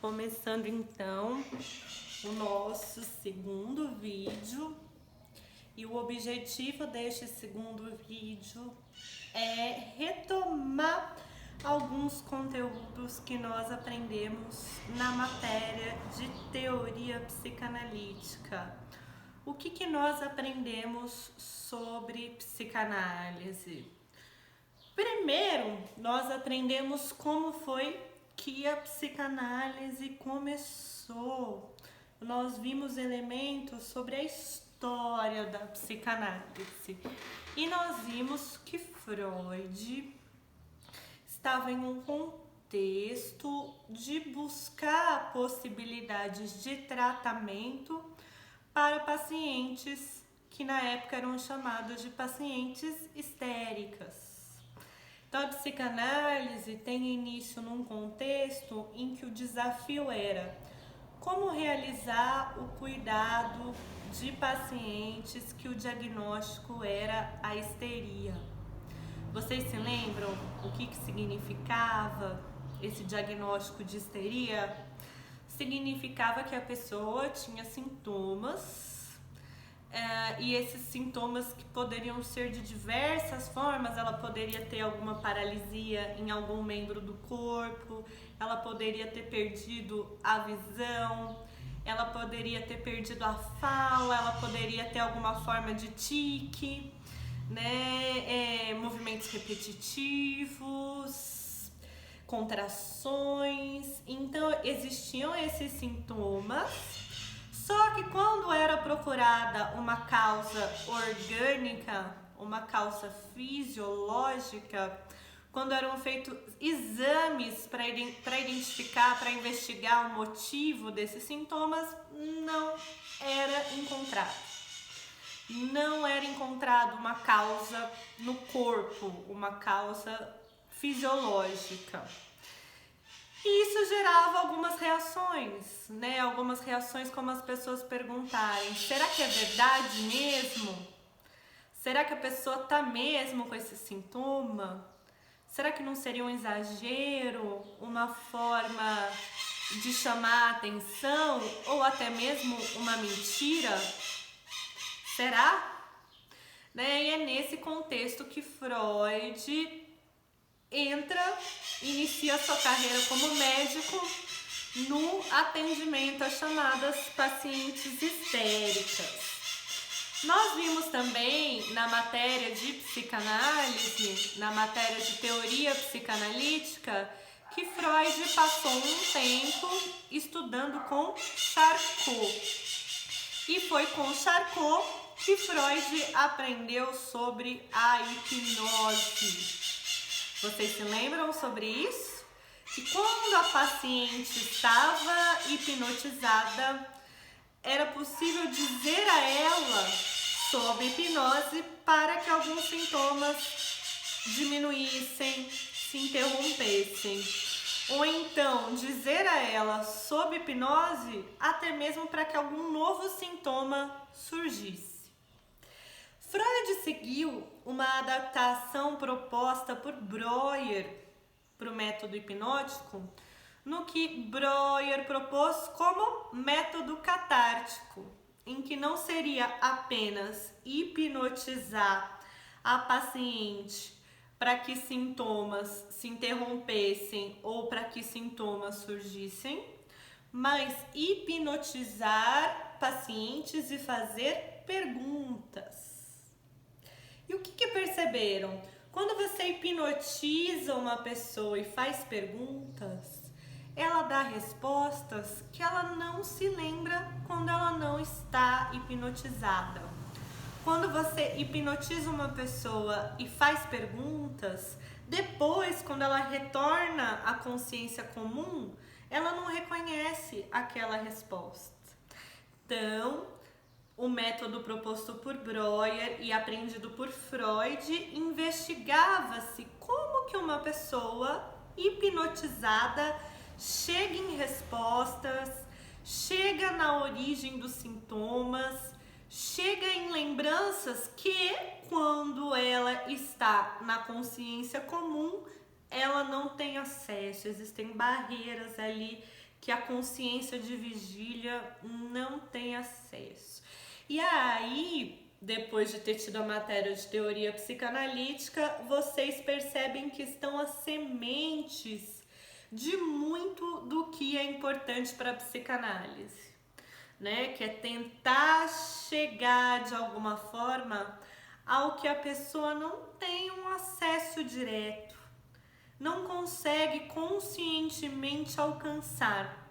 Começando então o nosso segundo vídeo, e o objetivo deste segundo vídeo é retomar alguns conteúdos que nós aprendemos na matéria de teoria psicanalítica. O que nós aprendemos sobre psicanálise? Primeiro, nós aprendemos como foi que a psicanálise começou. Nós vimos elementos sobre a história da psicanálise e nós vimos que Freud estava em um contexto de buscar possibilidades de tratamento para pacientes que na época eram chamados de pacientes histéricas. Então, a psicanálise tem início num contexto em que o desafio era como realizar o cuidado de pacientes que o diagnóstico era a histeria. Vocês se lembram o que significava esse diagnóstico de histeria? Significava que a pessoa tinha sintomas e esses sintomas que poderiam ser de diversas formas. Ela poderia ter alguma paralisia em algum membro do corpo, ela poderia ter perdido a visão, ela poderia ter perdido a fala, ela poderia ter alguma forma de tique, né? Movimentos repetitivos, contrações. Então existiam esses sintomas. Só que quando era procurada uma causa orgânica, uma causa fisiológica, quando eram feitos exames para identificar, para investigar o motivo desses sintomas, não era encontrado. Não era encontrado uma causa no corpo, uma causa fisiológica. E isso gerava algumas reações, né? Algumas reações como as pessoas perguntarem: será que é verdade mesmo? Será que a pessoa tá mesmo com esse sintoma? Será que não seria um exagero, uma forma de chamar a atenção ou até mesmo uma mentira? Será? Né? E é nesse contexto que Freud inicia sua carreira como médico no atendimento às chamadas pacientes histéricas. Nós vimos também na matéria de psicanálise, na matéria de teoria psicanalítica, que Freud passou um tempo estudando com Charcot. E foi com Charcot que Freud aprendeu sobre a hipnose. Vocês se lembram sobre isso? Que quando a paciente estava hipnotizada, era possível dizer a ela sobre hipnose para que alguns sintomas diminuíssem, se interrompessem. Ou então dizer a ela sobre hipnose até mesmo para que algum novo sintoma surgisse. Freud seguiu uma adaptação proposta por Breuer para o método hipnótico, no que Breuer propôs como método catártico, em que não seria apenas hipnotizar a paciente para que sintomas se interrompessem ou para que sintomas surgissem, mas hipnotizar pacientes e fazer perguntas. E o que perceberam? Quando você hipnotiza uma pessoa e faz perguntas, ela dá respostas que ela não se lembra quando ela não está hipnotizada. Quando você hipnotiza uma pessoa e faz perguntas, depois, quando ela retorna à consciência comum, ela não reconhece aquela resposta. Então, o método proposto por Breuer e aprendido por Freud, investigava-se como que uma pessoa hipnotizada chega em respostas, chega na origem dos sintomas, chega em lembranças que, quando ela está na consciência comum, ela não tem acesso. Existem barreiras ali que a consciência de vigília não tem acesso. E aí, depois de ter tido a matéria de teoria psicanalítica, vocês percebem que estão as sementes de muito do que é importante para a psicanálise, né? Que é tentar chegar de alguma forma ao que a pessoa não tem um acesso direto, não consegue conscientemente alcançar.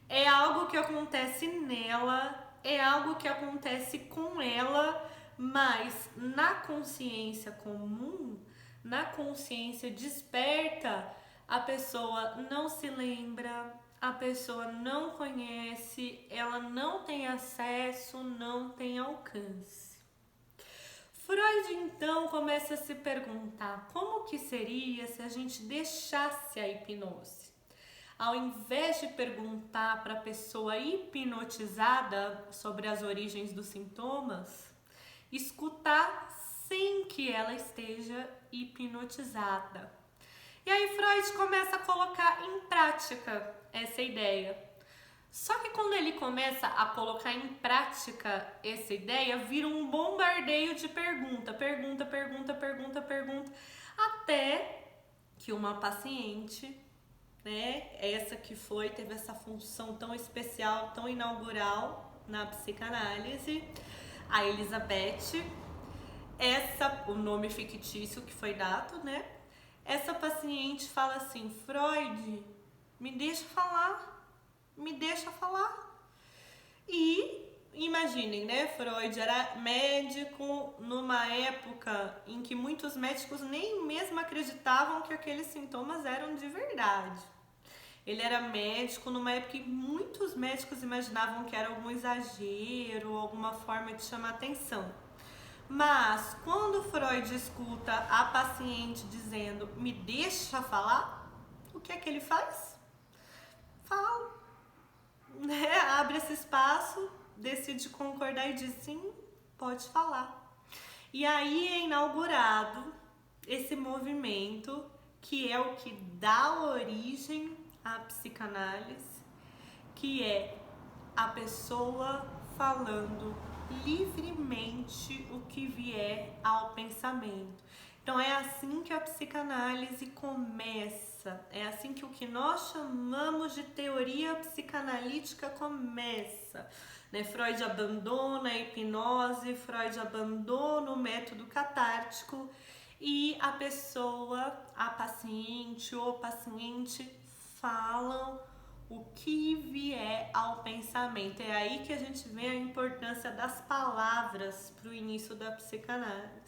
É algo que acontece nela, é algo que acontece com ela, mas na consciência comum, na consciência desperta, a pessoa não se lembra, a pessoa não conhece, ela não tem acesso, não tem alcance. Freud então começa a se perguntar como que seria se a gente deixasse a hipnose. Ao invés de perguntar para a pessoa hipnotizada sobre as origens dos sintomas, escutar sem que ela esteja hipnotizada. E aí Freud começa a colocar em prática essa ideia. Só que quando ele começa a colocar em prática essa ideia, vira um bombardeio de pergunta, até que uma paciente, né, essa que teve essa função tão especial, tão inaugural na psicanálise, a Elizabeth, o nome fictício que foi dado, né? Essa paciente fala assim: Freud, me deixa falar. E imaginem, né? Freud era médico numa época em que muitos médicos nem mesmo acreditavam que aqueles sintomas eram de verdade. Ele era médico numa época que muitos médicos imaginavam que era algum exagero, alguma forma de chamar atenção. Mas quando Freud escuta a paciente dizendo me deixa falar, o que é que ele faz? Fala, né? Abre esse espaço, decide concordar e diz sim, pode falar. E aí é inaugurado esse movimento que é o que dá origem à psicanálise, que é a pessoa falando livremente o que vier ao pensamento. Então é assim que a psicanálise começa, é assim que o que nós chamamos de teoria psicanalítica começa. Né? Freud abandona a hipnose, Freud abandona o método catártico e a pessoa, a paciente ou o paciente falam o que vier ao pensamento. É aí que a gente vê a importância das palavras para o início da psicanálise.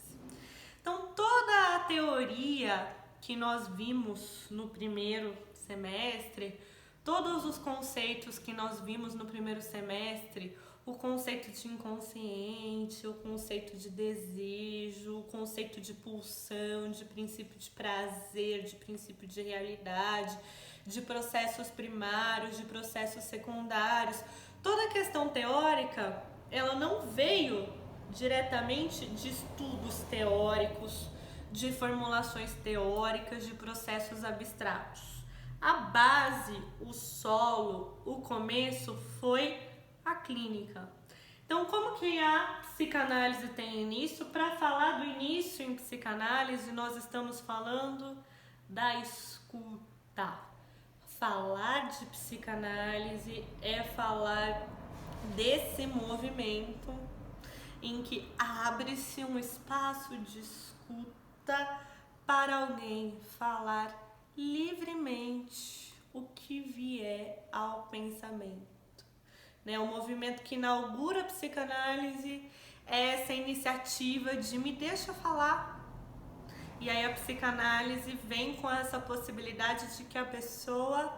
Então, toda a teoria que nós vimos no primeiro semestre, todos os conceitos que nós vimos no primeiro semestre, o conceito de inconsciente, o conceito de desejo, o conceito de pulsão, de princípio de prazer, de princípio de realidade, de processos primários, de processos secundários. Toda a questão teórica, ela não veio diretamente de estudos teóricos, de formulações teóricas, de processos abstratos. A base, o solo, o começo foi a clínica. Então, como que a psicanálise tem início? Para falar do início em psicanálise, nós estamos falando da escuta. Falar de psicanálise é falar desse movimento em que abre-se um espaço de escuta para alguém falar livremente o que vier ao pensamento. Né? O movimento que inaugura a psicanálise é essa iniciativa de me deixa falar. E aí a psicanálise vem com essa possibilidade de que a pessoa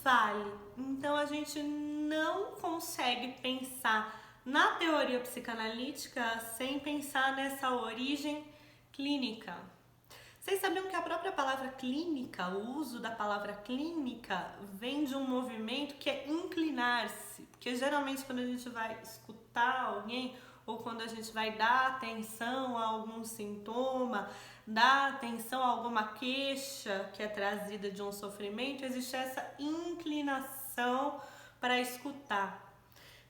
fale. Então a gente não consegue pensar na teoria psicanalítica sem pensar nessa origem clínica. Vocês sabiam que a própria palavra clínica, o uso da palavra clínica, vem de um movimento que é inclinar-se. Porque geralmente quando a gente vai escutar alguém ou quando a gente vai dar atenção a algum sintoma, dá atenção a alguma queixa que é trazida de um sofrimento, existe essa inclinação para escutar.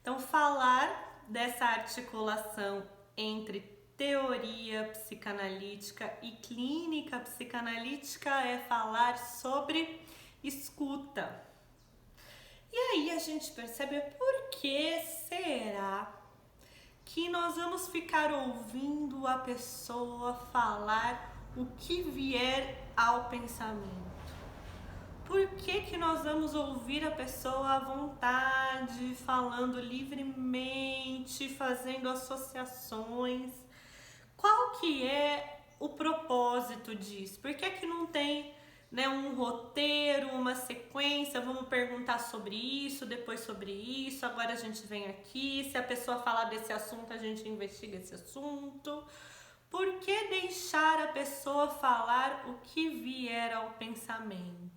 Então, falar dessa articulação entre teoria psicanalítica e clínica psicanalítica é falar sobre escuta. E aí a gente percebe por que será que nós vamos ficar ouvindo a pessoa falar o que vier ao pensamento. Por que nós vamos ouvir a pessoa à vontade, falando livremente, fazendo associações? Qual que é o propósito disso? Por que não tem, né, um roteiro, uma sequência? Vamos perguntar sobre isso, depois sobre isso, agora a gente vem aqui. Se a pessoa falar desse assunto, a gente investiga esse assunto. Por que deixar a pessoa falar o que vier ao pensamento?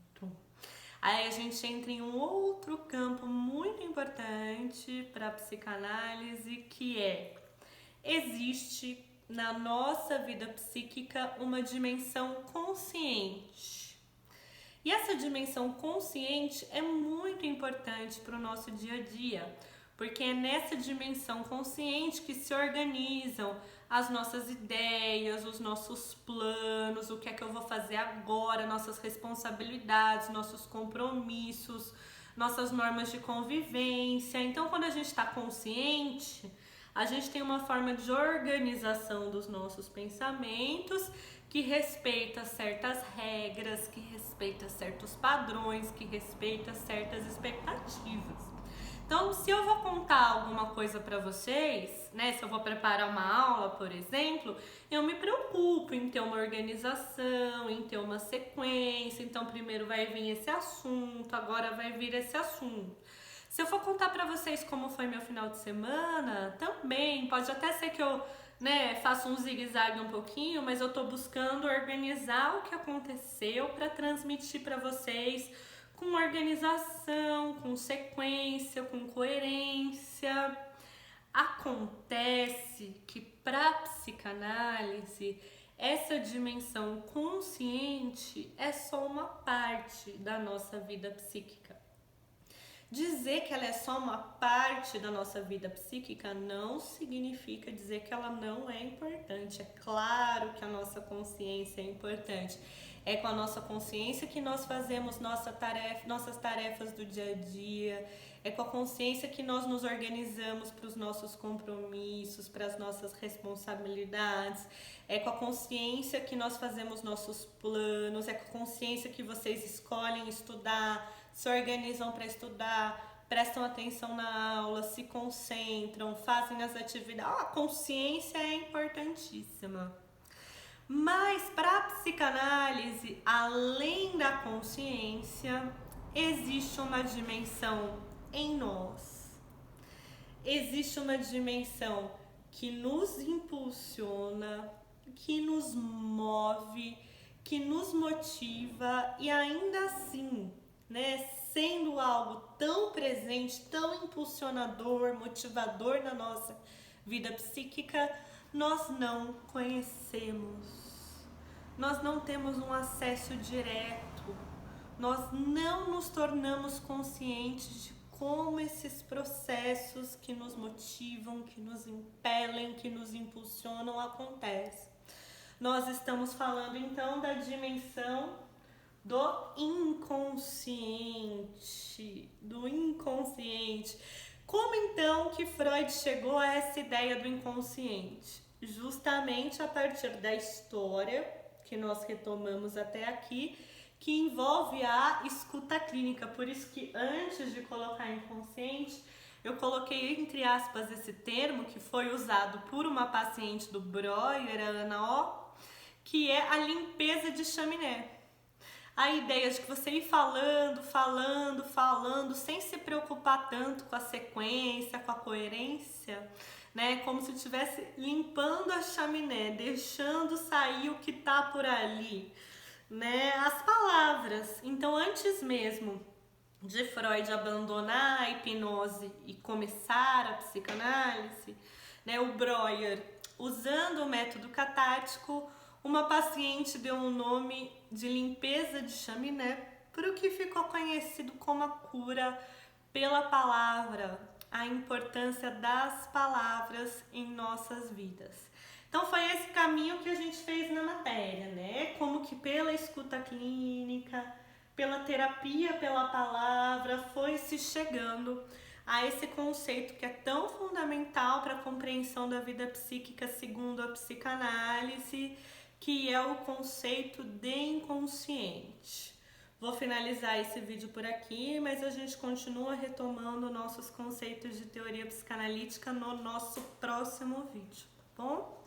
Aí a gente entra em um outro campo muito importante para a psicanálise, que existe na nossa vida psíquica uma dimensão consciente. E essa dimensão consciente é muito importante para o nosso dia a dia, porque é nessa dimensão consciente que se organizam as nossas ideias, os nossos planos, o que é que eu vou fazer agora, nossas responsabilidades, nossos compromissos, nossas normas de convivência. Então, quando a gente está consciente, a gente tem uma forma de organização dos nossos pensamentos que respeita certas regras, que respeita certos padrões, que respeita certas expectativas. Então, se eu vou contar alguma coisa para vocês, né, se eu vou preparar uma aula, por exemplo, eu me preocupo em ter uma organização, em ter uma sequência. Então, primeiro vai vir esse assunto, agora vai vir esse assunto. Se eu for contar para vocês como foi meu final de semana, também pode até ser que eu, né, faça um zigue-zague um pouquinho, mas eu tô buscando organizar o que aconteceu para transmitir para vocês com organização, com sequência, com coerência. Acontece que para a psicanálise, essa dimensão consciente é só uma parte da nossa vida psíquica. Dizer que ela é só uma parte da nossa vida psíquica não significa dizer que ela não é importante. É claro que a nossa consciência é importante. É com a nossa consciência que nós fazemos nossas tarefas do dia a dia. É com a consciência que nós nos organizamos para os nossos compromissos, para as nossas responsabilidades. É com a consciência que nós fazemos nossos planos. É com a consciência que vocês escolhem estudar, se organizam para estudar, prestam atenção na aula, se concentram, fazem as atividades. A consciência é importantíssima. Mas para a psicanálise, além da consciência, existe uma dimensão em nós. Existe uma dimensão que nos impulsiona, que nos move, que nos motiva e ainda assim, né, sendo algo tão presente, tão impulsionador, motivador na nossa vida psíquica, nós não conhecemos, nós não temos um acesso direto, nós não nos tornamos conscientes de como esses processos que nos motivam, que nos impelem, que nos impulsionam acontecem. Nós estamos falando então da dimensão do inconsciente, Como então que Freud chegou a essa ideia do inconsciente? Justamente a partir da história que nós retomamos até aqui, que envolve a escuta clínica. Por isso que antes de colocar inconsciente, eu coloquei entre aspas esse termo que foi usado por uma paciente do Breuer, a Ana O, que é a limpeza de chaminé. A ideia de que você ir falando, sem se preocupar tanto com a sequência, com a coerência, né? Como se estivesse limpando a chaminé, deixando sair o que tá por ali, né? As palavras. Então, antes mesmo de Freud abandonar a hipnose e começar a psicanálise, né? O Breuer, usando o método catártico, uma paciente deu um nome de limpeza de chaminé para o que ficou conhecido como a cura pela palavra, a importância das palavras em nossas vidas. Então foi esse caminho que a gente fez na matéria, né? Como que pela escuta clínica, pela terapia, pela palavra, foi se chegando a esse conceito que é tão fundamental para a compreensão da vida psíquica segundo a psicanálise, que é o conceito de inconsciente. Vou finalizar esse vídeo por aqui, mas a gente continua retomando nossos conceitos de teoria psicanalítica no nosso próximo vídeo, tá bom?